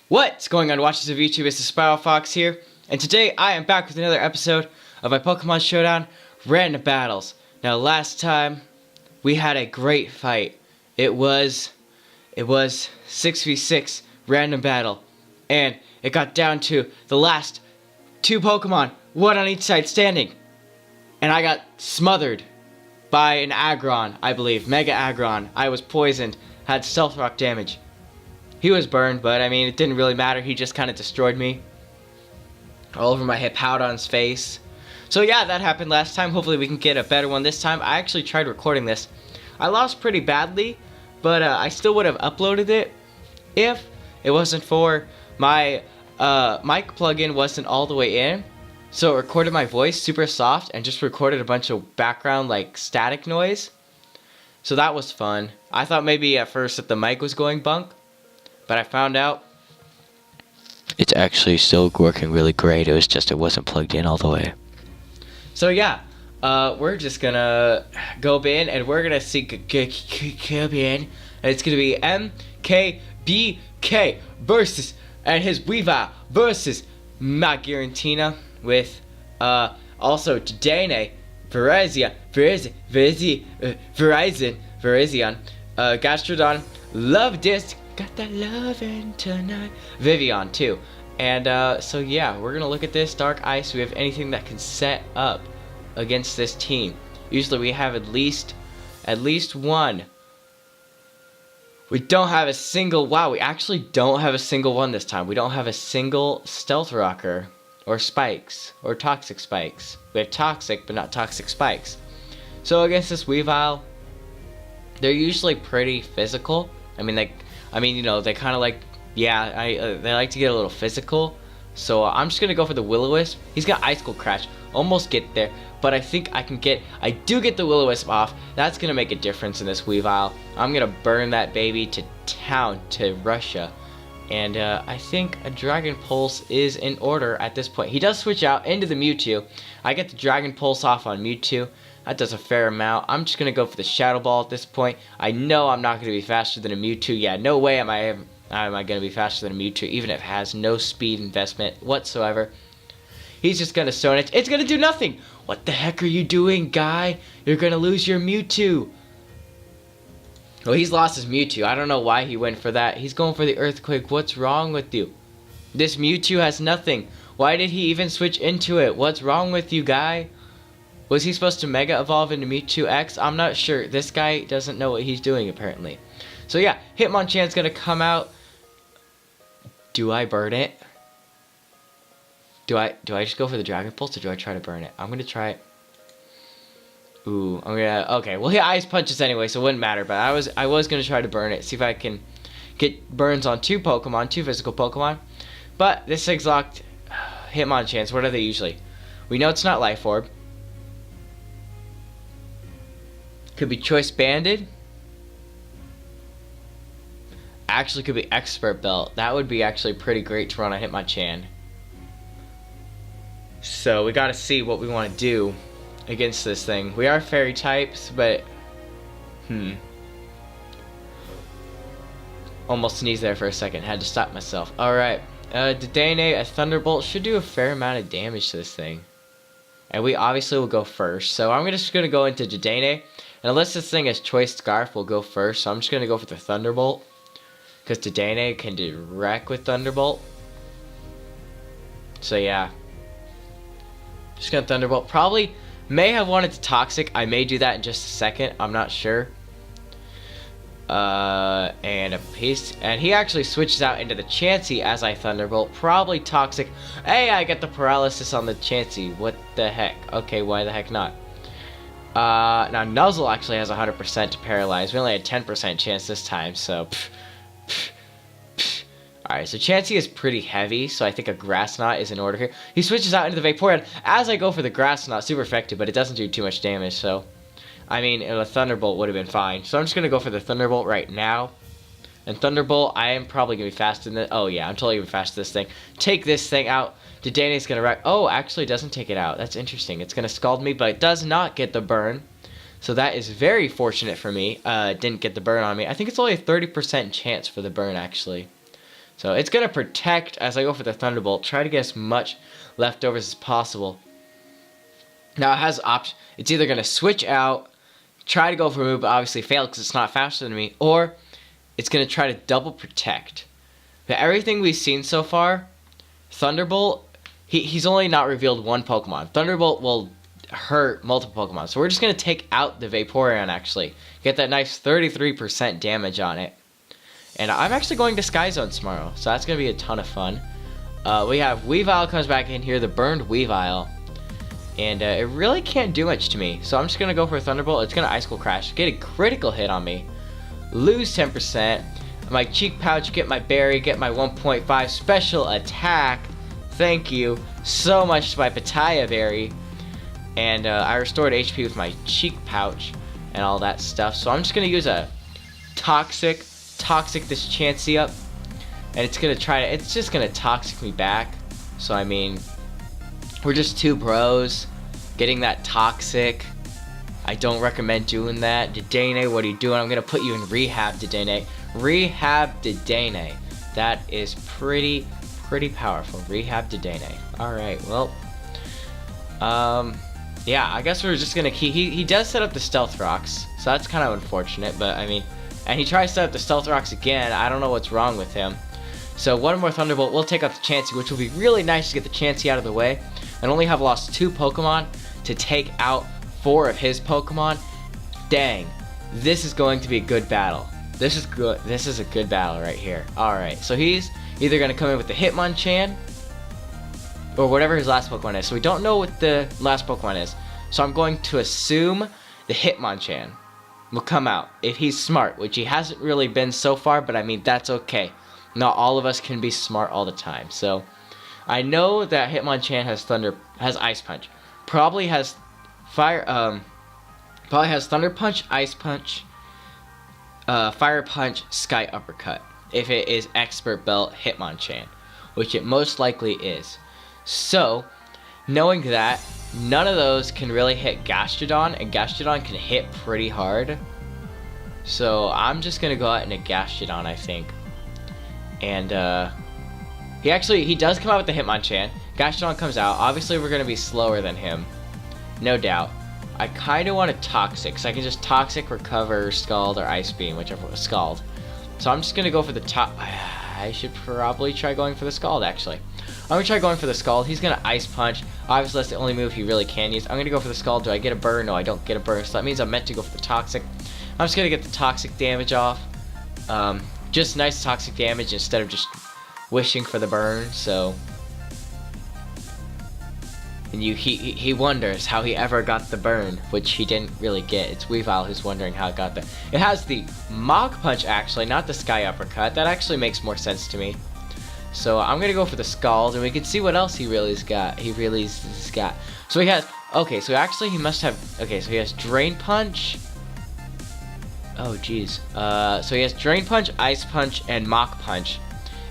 What's going on, watchers of YouTube? It's the Spiral Fox here, and today I am back with another episode of my Pokemon Showdown Random Battles. Now, last time we had a great fight. It was 6v6 random battle, and it got down to the last two Pokemon, one on each side standing, and I got smothered by an Aggron, I believe, Mega Aggron. I was poisoned, had Stealth Rock damage. He was burned, but I mean, it didn't really matter. He just kind of destroyed me. All over my Hippowdon's face. So yeah, that happened last time. Hopefully we can get a better one this time. I actually tried recording this. I lost pretty badly, but I still would have uploaded it if it wasn't for my mic plugin wasn't all the way in. So it recorded my voice super soft and just recorded a bunch of background like static noise. So that was fun. I thought maybe at first that the mic was going bunk, but I found out it's actually still working really great. It was just it wasn't plugged in all the way. So yeah, we're just gonna go in and we're gonna see in, and it's gonna be MKBK versus and his Weavile versus Magirantina with also Dedenne, Virizion, Gastrodon, Love Disc. Got that lovin' tonight. Vivian too. And so yeah, we're gonna look at this Dark Ice. We have anything that can set up against this team. Usually we have at least one. We don't have a single. Wow, we actually don't have a single one this time. We don't have a single Stealth Rocker or Spikes or Toxic Spikes. We have Toxic, but not Toxic Spikes. So against this Weavile, they're usually pretty physical. I mean, you know, they kind of like, yeah, they like to get a little physical. So I'm just going to go for the Will-O-Wisp. He's got Icicle Crash. Almost get there. But I think I do get the Will-O-Wisp off. That's going to make a difference in this Weavile. I'm going to burn that baby to town, to Russia. And I think a Dragon Pulse is in order at this point. He does switch out into the Mewtwo. I get the Dragon Pulse off on Mewtwo. That does a fair amount. I'm just going to go for the Shadow Ball at this point. I know I'm not going to be faster than a Mewtwo. Yeah, no way am I going to be faster than a Mewtwo, even if it has no speed investment whatsoever. He's just going to Stone Edge. It's going to do nothing. What the heck are you doing, guy? You're going to lose your Mewtwo. Well, he's lost his Mewtwo. I don't know why he went for that. He's going for the Earthquake. What's wrong with you? This Mewtwo has nothing. Why did he even switch into it? What's wrong with you, guy? Was he supposed to Mega Evolve into Mewtwo X? I'm not sure. This guy doesn't know what he's doing, apparently. So yeah, Hitmonchan's going to come out. Do I burn it? Do I just go for the Dragon Pulse, or do I try to burn it? I'm going to try it. Ooh, I'm going to... Okay, well, he Ice Punches anyway, so it wouldn't matter. But I was going to try to burn it. See if I can get burns on two Pokemon, two physical Pokemon. But this Exlocked Hitmonchans, what are they usually? We know it's not Life Orb. Could be Choice Banded. Actually, could be Expert Belt. That would be actually pretty great to run on Hitmonchan. So we gotta see what we want to do against this thing. We are Fairy types, but almost sneezed there for a second. Had to stop myself. All right, Dedenne, a Thunderbolt should do a fair amount of damage to this thing, and we obviously will go first. So I'm just gonna go into Dedenne. And unless this thing has Choice Scarf, we'll go first. So I'm just going to go for the Thunderbolt, because Dedenne can do wreck with Thunderbolt. So yeah. Just going to Thunderbolt. Probably may have wanted to Toxic. I may do that in just a second. I'm not sure. And a piece. And he actually switches out into the Chansey as I Thunderbolt. Probably Toxic. Hey, I get the Paralysis on the Chansey. What the heck? Okay, why the heck not? Now Nuzzle actually has 100% to paralyze. We only had 10% chance this time, so Alright, so Chansey is pretty heavy, so I think a Grass Knot is in order here. He switches out into the Vaporeon as I go for the Grass Knot. Super effective, but it doesn't do too much damage, so I mean, a Thunderbolt would have been fine. So I'm just going to go for the Thunderbolt right now. And Thunderbolt, I am probably going to be faster than this. Oh yeah, I'm totally going to be faster than this thing. Take this thing out. Dedenne's going to wreck. Oh, actually doesn't take it out. That's interesting. It's going to Scald me, but it does not get the burn. So that is very fortunate for me. Didn't get the burn on me. I think it's only a 30% chance for the burn, actually. So it's going to protect as I go for the Thunderbolt. Try to get as much leftovers as possible. Now it has option. It's either going to switch out, try to go for a move, but obviously fail because it's not faster than me, or it's going to try to double protect. But everything we've seen so far, Thunderbolt, he's only not revealed one Pokemon. Thunderbolt will hurt multiple Pokemon. So we're just going to take out the Vaporeon actually. Get that nice 33% damage on it. And I'm actually going to Sky Zone tomorrow, so that's going to be a ton of fun. We have Weavile comes back in here, the burned Weavile. And it really can't do much to me. So I'm just going to go for a Thunderbolt. It's going to Ice Cold Crash. Get a critical hit on me. Lose 10%. My Cheek Pouch, get my Berry, get my 1.5 special attack. Thank you so much to my Pitaya Berry. And I restored HP with my Cheek Pouch and all that stuff. So I'm just going to use a Toxic this Chansey up, and it's just gonna toxic me back. So I mean, we're just two bros getting that toxic. I don't recommend doing that. Dedenne, what are you doing? I'm gonna put you in rehab, Dedenne. Rehab Dedenne. That is pretty powerful. Rehab Dedenne. Alright, well, yeah, I guess we're just gonna keep, he does set up the Stealth Rocks, so that's kind of unfortunate, but I mean, and he tries to set up the Stealth Rocks again. I don't know what's wrong with him. So one more Thunderbolt. We'll take out the Chansey, which will be really nice to get the Chansey out of the way. And only have lost 2 Pokemon to take out 4 of his Pokemon. Dang. This is going to be a good battle. This is good. This is a good battle right here. Alright, so he's either going to come in with the Hitmonchan or whatever his last Pokemon is. So we don't know what the last Pokemon is. So I'm going to assume the Hitmonchan will come out if he's smart, which he hasn't really been so far, but I mean, that's okay. Not all of us can be smart all the time. So I know that Hitmonchan has Ice Punch. Probably has Thunder Punch, Ice Punch, Fire Punch, Sky Uppercut. If it is Expert Belt Hitmonchan, which it most likely is. So, knowing that, none of those can really hit Gastrodon, and Gastrodon can hit pretty hard. So I'm just gonna go out in a Gastrodon, I think. And he does come out with the Hitmonchan. Gastrodon comes out. Obviously we're gonna be slower than him, no doubt. I kinda want a Toxic, so I can just Toxic, Recover, Scald, or Ice Beam, whichever. Scald. So I'm just gonna go for the top. I should probably try going for the Scald, actually. I'm gonna try going for the Scald. He's gonna Ice Punch. Obviously that's the only move he really can use. I'm gonna go for the Scald. Do I get a burn? No, I don't get a burn. So that means I'm meant to go for the Toxic. I'm just gonna get the Toxic damage off. Just nice Toxic damage instead of just wishing for the burn. So, and he wonders how he ever got the burn, which he didn't really get. It's Weavile who's wondering how it got there. It has the Mach Punch actually, not the Sky Uppercut. That actually makes more sense to me. So I'm gonna go for the Scald, and we can see what else he really's got. So he has, okay, so actually he must have, okay, so he has Drain Punch. Oh geez. So he has Drain Punch, Ice Punch, and Mach Punch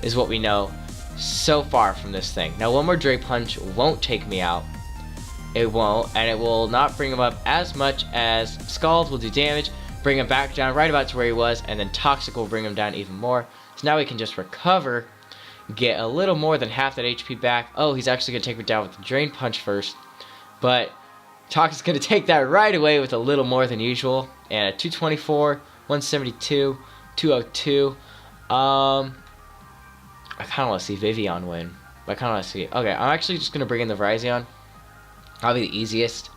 is what we know so far from this thing. Now one more Drain Punch won't take me out. It won't, and it will not bring him up as much as Scald will do damage, bring him back down right about to where he was, and then Toxic will bring him down even more. So now we can just recover, get a little more than half that HP back. Oh, he's actually going to take me down with the Drain Punch first. But Toxic's going to take that right away with a little more than usual. And a 224, 172, 202. I kind of want to see Vivian win. I kind of want to see it. Okay, I'm actually just going to bring in the Virizion. That'll be the easiest.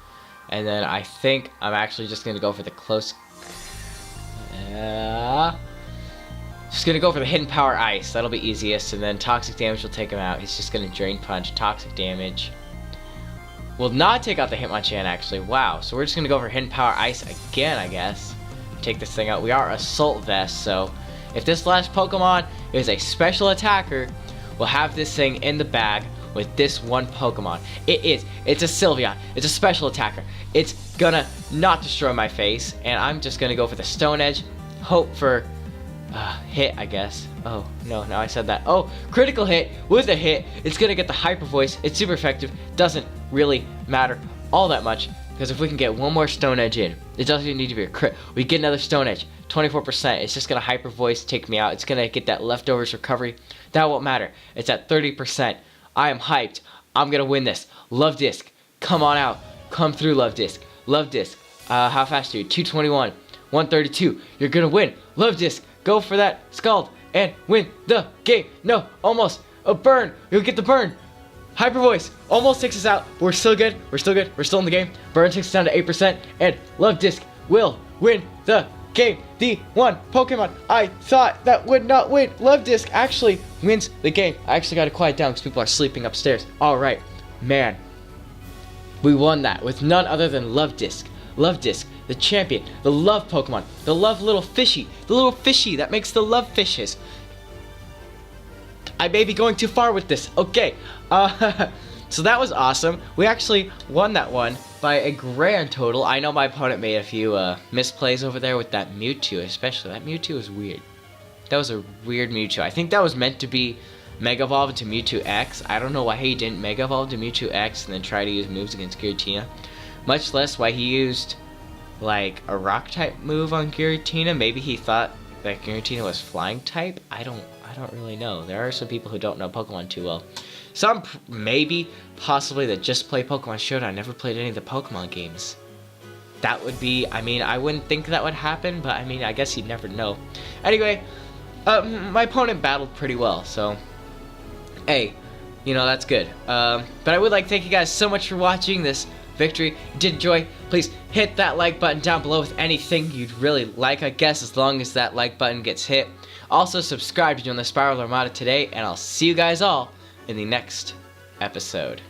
And then I think I'm actually just going to go for the close... Just gonna go for the Hidden Power Ice. That'll be easiest, and then Toxic damage will take him out. He's just gonna Drain Punch, Toxic damage. Will not take out the Hitmonchan actually. Wow. So we're just gonna go for Hidden Power Ice again, I guess. Take this thing out. We are Assault Vest, so if this last Pokemon is a special attacker, we'll have this thing in the bag with this one Pokemon. It's a Sylveon. It's a special attacker. It's gonna not destroy my face, and I'm just gonna go for the Stone Edge. Hope for hit, I guess. Oh, no, now I said that. Oh, critical hit with a hit. It's going to get the Hyper Voice. It's super effective. Doesn't really matter all that much, because if we can get one more Stone Edge in, it doesn't even need to be a crit. We get another Stone Edge. 24%. It's just gonna hyper voice take me out. It's gonna get that leftovers recovery. That won't matter. It's at 30%. I am hyped. I'm gonna win this. Love Disc, come on out. Come through, Love Disc. Love Disc. How fast are you? 221. 132. You're gonna win. Love Disc, go for that Scald and win the game. No, almost. A burn. You'll get the burn. Hyper voice almost takes us out. But we're still good. We're still good. We're still in the game. Burn takes us down to 8%. And Love Disc will win the game. The one Pokemon I thought that would not win. Love Disc actually wins the game. I actually got to quiet down because people are sleeping upstairs. Alright, man. We won that with none other than Love Disc. Love Disc, the champion, the love Pokemon, the love little fishy, the little fishy that makes the love fishes. I may be going too far with this. Okay, so that was awesome. We actually won that one by a grand total. I know my opponent made a few misplays over there with that Mewtwo, especially. That Mewtwo was weird. That was a weird Mewtwo. I think that was meant to be Mega Evolve into Mewtwo X. I don't know why he didn't Mega Evolve to Mewtwo X and then try to use moves against Giratina. Much less why he used like a rock type move on Giratina. Maybe he thought that Giratina was flying type. I don't really know. There are some people who don't know Pokemon too well. Some maybe possibly that just play Pokemon Showdown, never played any of the Pokemon games. That would be, I mean, I wouldn't think that would happen, but I mean, I guess you'd never know. Anyway, my opponent battled pretty well, so hey, you know, that's good. But I would like to thank you guys so much for watching this victory. If you did enjoy, please hit that like button down below with anything you'd really like, I guess, as long as that like button gets hit. Also, subscribe to join the Spiral Armada today, and I'll see you guys all in the next episode.